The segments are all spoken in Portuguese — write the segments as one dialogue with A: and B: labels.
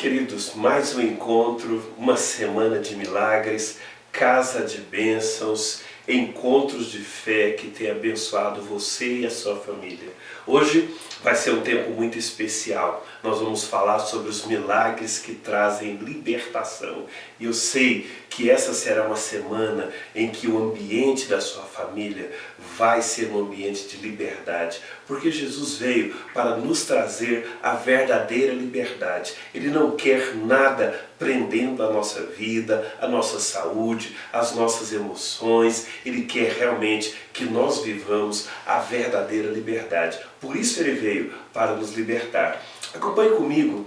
A: queridos, mais um encontro, uma semana de milagres, casa de bênçãos, encontros de fé que tem abençoado você e a sua família. Hoje vai ser um tempo muito especial. Nós vamos falar sobre os milagres que trazem libertação. E eu sei que essa será uma semana em que o ambiente da sua família vai ser um ambiente de liberdade, porque Jesus veio para nos trazer a verdadeira liberdade. Ele não quer nada prendendo a nossa vida, a nossa saúde, as nossas emoções. Ele quer realmente que nós vivamos a verdadeira liberdade. Por isso ele veio para nos libertar. Acompanhe comigo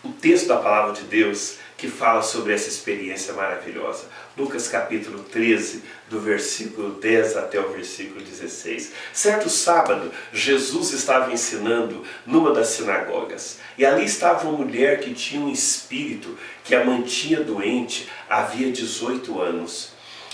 A: o texto da Palavra de Deus que fala sobre essa experiência maravilhosa. Lucas capítulo 13, do versículo 10 até o versículo 16. Certo sábado, Jesus estava ensinando numa das sinagogas. E ali estava uma mulher que tinha um espírito que a mantinha doente havia 18 anos.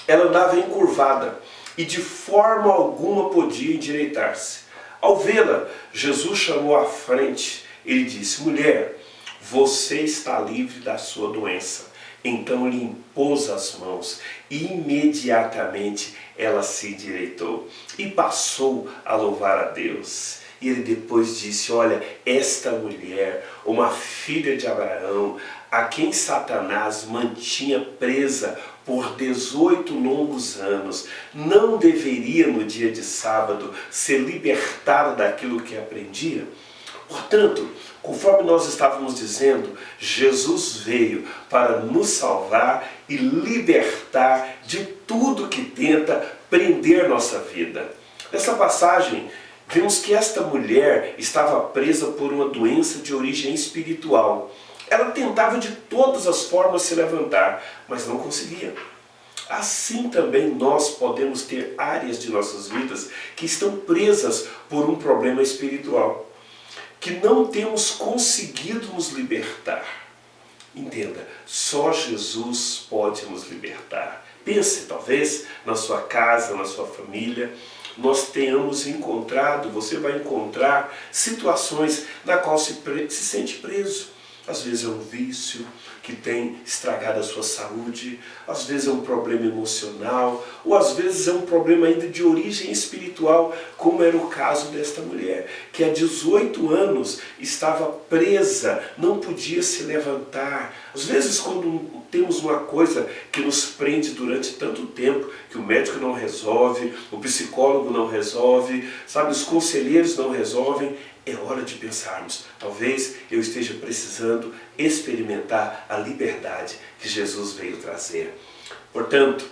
A: Ela andava encurvada e de forma alguma podia endireitar-se. Ao vê-la, Jesus chamou à frente. Ele disse: mulher, você está livre da sua doença. Então lhe impôs as mãos e imediatamente ela se endireitou e passou a louvar a Deus. E ele depois disse: olha, esta mulher, uma filha de Abraão, a quem Satanás mantinha presa por 18 longos anos, não deveria no dia de sábado ser libertada daquilo que aprendia? Portanto, conforme nós estávamos dizendo, Jesus veio para nos salvar e libertar de tudo que tenta prender nossa vida. Nessa passagem, vemos que esta mulher estava presa por uma doença de origem espiritual. Ela tentava de todas as formas se levantar, mas não conseguia. Assim também nós podemos ter áreas de nossas vidas que estão presas por um problema espiritual, que não temos conseguido nos libertar. Entenda, só Jesus pode nos libertar. Pense, talvez, na sua casa, na sua família, nós tenhamos encontrado, você vai encontrar situações na qual se sente preso. Às vezes é um vício que tem estragado a sua saúde, às vezes é um problema emocional, ou às vezes é um problema ainda de origem espiritual, como era o caso desta mulher, que há 18 anos estava presa, não podia se levantar. Às vezes, quando temos uma coisa que nos prende durante tanto tempo, que o médico não resolve, o psicólogo não resolve, sabe, os conselheiros não resolvem, é hora de pensarmos, talvez eu esteja precisando experimentar a liberdade que Jesus veio trazer. Portanto,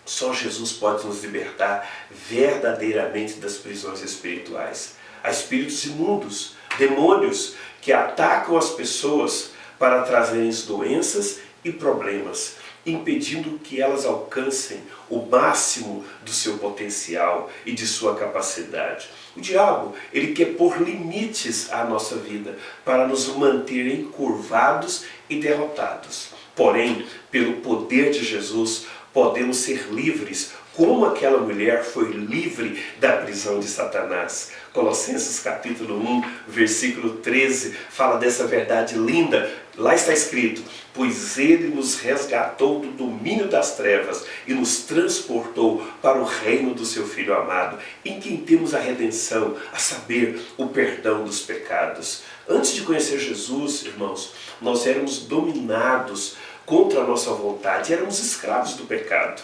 A: só Jesus pode nos libertar verdadeiramente das prisões espirituais. Há espíritos imundos, demônios, que atacam as pessoas para trazerem doenças e problemas, impedindo que elas alcancem o máximo do seu potencial e de sua capacidade. O diabo, ele quer pôr limites à nossa vida para nos manter encurvados e derrotados. Porém, pelo poder de Jesus, podemos ser livres, como aquela mulher foi livre da prisão de Satanás. Colossenses capítulo 1, versículo 13, fala dessa verdade linda. Lá está escrito: pois ele nos resgatou do domínio das trevas e nos transportou para o reino do seu Filho amado, em quem temos a redenção, a saber, o perdão dos pecados. Antes de conhecer Jesus, irmãos, nós éramos dominados contra a nossa vontade, éramos escravos do pecado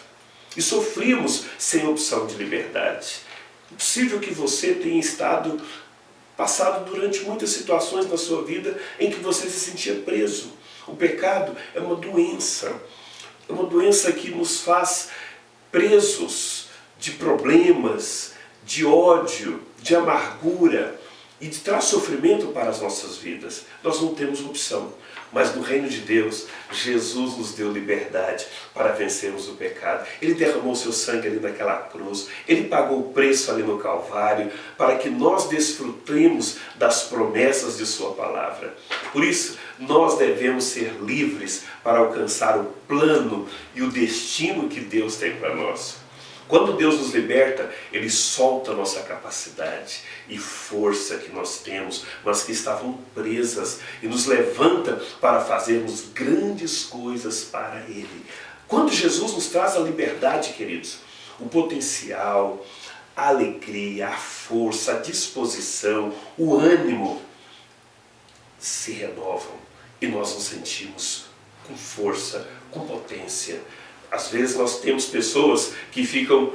A: e sofríamos sem opção de liberdade. É possível que você tenha passado durante muitas situações na sua vida em que você se sentia preso. O pecado é uma doença que nos faz presos de problemas, de ódio, de amargura e de traz sofrimento para as nossas vidas. Nós não temos opção. Mas no reino de Deus, Jesus nos deu liberdade para vencermos o pecado. Ele derramou seu sangue ali naquela cruz. Ele pagou o preço ali no Calvário para que nós desfrutemos das promessas de sua palavra. Por isso, nós devemos ser livres para alcançar o plano e o destino que Deus tem para nós. Quando Deus nos liberta, Ele solta a nossa capacidade e força que nós temos, mas que estavam presas, e nos levanta para fazermos grandes coisas para Ele. Quando Jesus nos traz a liberdade, queridos, o potencial, a alegria, a força, a disposição, o ânimo se renovam e nós nos sentimos com força, com potência. Às vezes nós temos pessoas que ficam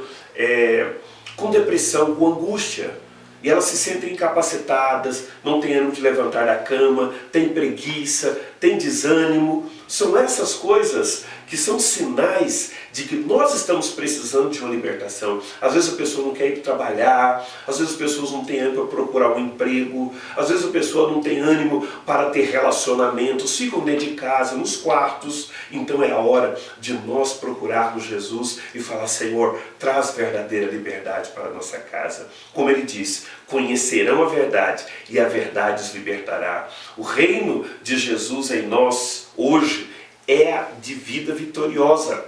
A: com depressão, com angústia, e elas se sentem incapacitadas, não têm ânimo de levantar da cama, têm preguiça, têm desânimo. São essas coisas que são sinais de que nós estamos precisando de uma libertação. Às vezes a pessoa não quer ir trabalhar, às vezes as pessoas não têm ânimo para procurar um emprego, às vezes a pessoa não tem ânimo para ter relacionamentos, ficam dentro de casa, nos quartos. Então é a hora de nós procurarmos Jesus e falar: Senhor, traz verdadeira liberdade para a nossa casa. Como Ele diz, conhecerão a verdade e a verdade os libertará. O reino de Jesus em nós hoje é de vida vitoriosa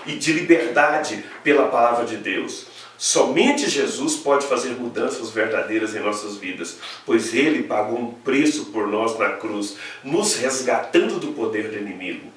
A: e de liberdade pela palavra de Deus. Somente Jesus pode fazer mudanças verdadeiras em nossas vidas, pois Ele pagou um preço por nós na cruz, nos resgatando do poder do inimigo.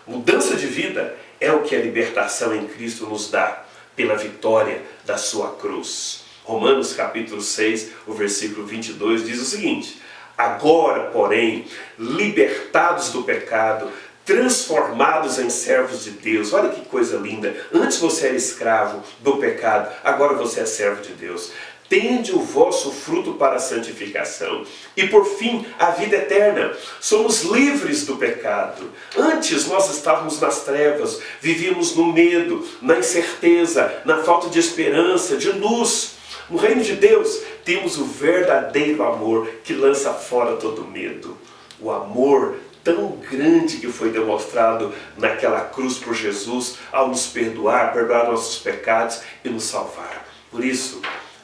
A: Mudança de vida é o que a libertação em Cristo nos dá, pela vitória da sua cruz. Romanos capítulo 6, o versículo 22 diz o seguinte: agora, porém, libertados do pecado, transformados em servos de Deus. Olha que coisa linda. Antes você era escravo do pecado, agora você é servo de Deus. Tende o vosso fruto para a santificação e por fim a vida eterna. Somos livres do pecado. Antes nós estávamos nas trevas, vivíamos no medo, na incerteza, na falta de esperança, de luz. No reino de Deus temos o verdadeiro amor que lança fora todo medo. O amor tão grande que foi demonstrado naquela cruz por Jesus ao nos perdoar nossos pecados e nos salvar. Por isso,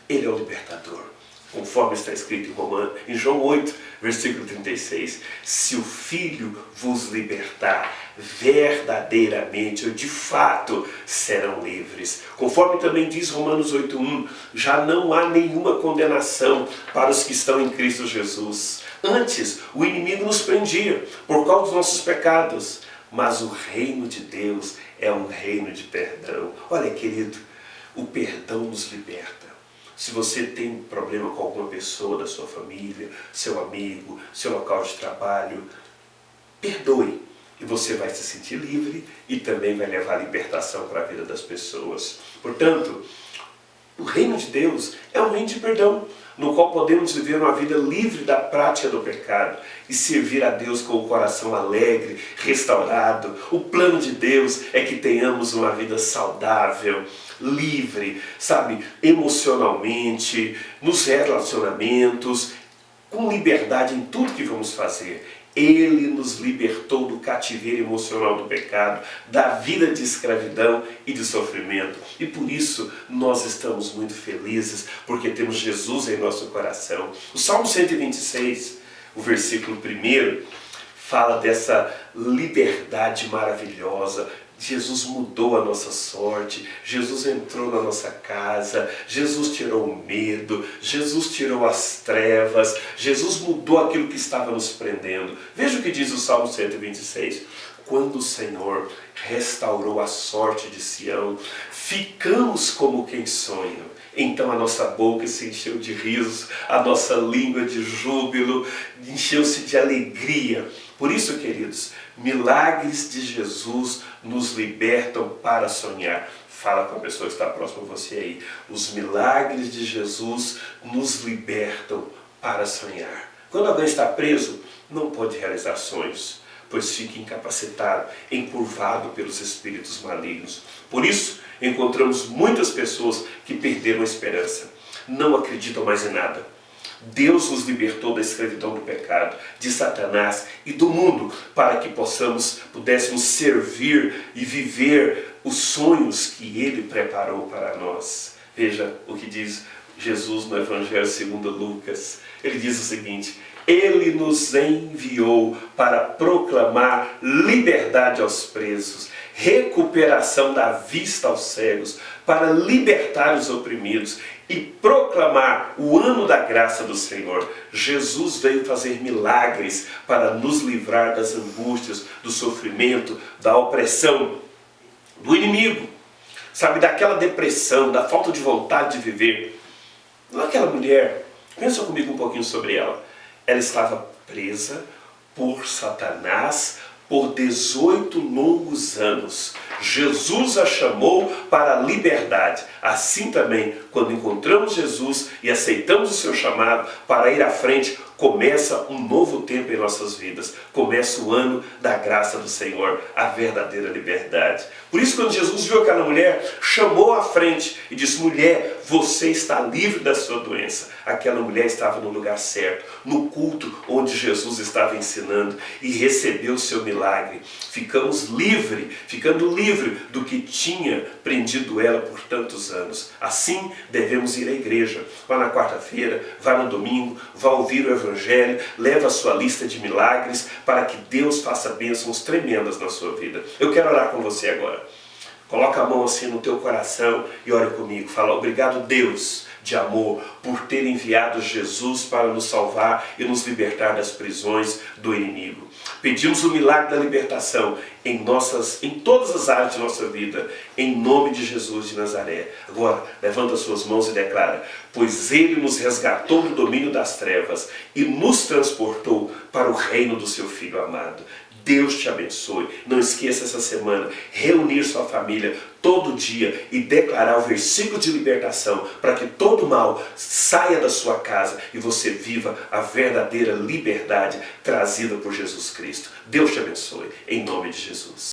A: Ele é o libertador. Conforme está escrito em João 8, versículo 36. Se o Filho vos libertar, verdadeiramente ou de fato serão livres. Conforme também diz Romanos 8:1, já não há nenhuma condenação para os que estão em Cristo Jesus. Antes, o inimigo nos prendia por causa dos nossos pecados, mas o reino de Deus é um reino de perdão. Olha, querido, o perdão nos liberta. Se você tem problema com alguma pessoa da sua família, seu amigo, seu local de trabalho, perdoe. E você vai se sentir livre e também vai levar libertação para a vida das pessoas. Portanto, o reino de Deus é um reino de perdão, no qual podemos viver uma vida livre da prática do pecado e servir a Deus com o coração alegre, restaurado. O plano de Deus é que tenhamos uma vida saudável, livre, sabe, emocionalmente, nos relacionamentos, com liberdade em tudo que vamos fazer. Ele nos libertou do cativeiro emocional do pecado, da vida de escravidão e de sofrimento. E por isso nós estamos muito felizes, porque temos Jesus em nosso coração. O Salmo 126, o versículo 1, fala dessa liberdade maravilhosa. Jesus mudou a nossa sorte, Jesus entrou na nossa casa, Jesus tirou o medo, Jesus tirou as trevas, Jesus mudou aquilo que estava nos prendendo. Veja o que diz o Salmo 126. Quando o Senhor restaurou a sorte de Sião, ficamos como quem sonha. Então a nossa boca se encheu de risos, a nossa língua de júbilo, encheu-se de alegria. Por isso, queridos, milagres de Jesus nos libertam para sonhar. Fala com a pessoa que está próxima a você aí. Os milagres de Jesus nos libertam para sonhar. Quando alguém está preso, não pode realizar sonhos, pois fica incapacitado, encurvado pelos espíritos malignos. Por isso, encontramos muitas pessoas que perderam a esperança, não acreditam mais em nada. Deus nos libertou da escravidão do pecado, de Satanás e do mundo, para que pudéssemos servir e viver os sonhos que Ele preparou para nós. Veja o que diz Jesus no Evangelho segundo Lucas. Ele diz o seguinte: Ele nos enviou para proclamar liberdade aos presos, recuperação da vista aos cegos, para libertar os oprimidos e proclamar o ano da graça do Senhor. Jesus veio fazer milagres para nos livrar das angústias, do sofrimento, da opressão do inimigo. Sabe, daquela depressão, da falta de vontade de viver. Não é aquela mulher, pensa comigo um pouquinho sobre ela. Ela estava presa por Satanás por 18 longos anos. Jesus a chamou para a liberdade. Assim também, quando encontramos Jesus e aceitamos o seu chamado para ir à frente, começa um novo tempo em nossas vidas. Começa o ano da graça do Senhor, a verdadeira liberdade. Por isso, quando Jesus viu aquela mulher, chamou à frente e disse: mulher, você está livre da sua doença. Aquela mulher estava no lugar certo, no culto onde Jesus estava ensinando, e recebeu o seu milagre. Ficamos ficando livre do que tinha prendido ela por tantos anos. Assim devemos ir à igreja. Vá na quarta-feira, vá no domingo, vá ouvir o Evangelho, leva a sua lista de milagres para que Deus faça bênçãos tremendas na sua vida. Eu quero orar com você agora. Coloca a mão assim no teu coração e ore comigo. Fala: obrigado, Deus de amor, por ter enviado Jesus para nos salvar e nos libertar das prisões do inimigo. Pedimos o milagre da libertação em todas as áreas de nossa vida, em nome de Jesus de Nazaré. Agora, levanta as suas mãos e declara: pois Ele nos resgatou do domínio das trevas e nos transportou para o reino do seu Filho amado. Deus te abençoe. Não esqueça essa semana, reunir sua família todo dia e declarar o versículo de libertação para que todo mal saia da sua casa e você viva a verdadeira liberdade trazida por Jesus Cristo. Deus te abençoe, em nome de Jesus.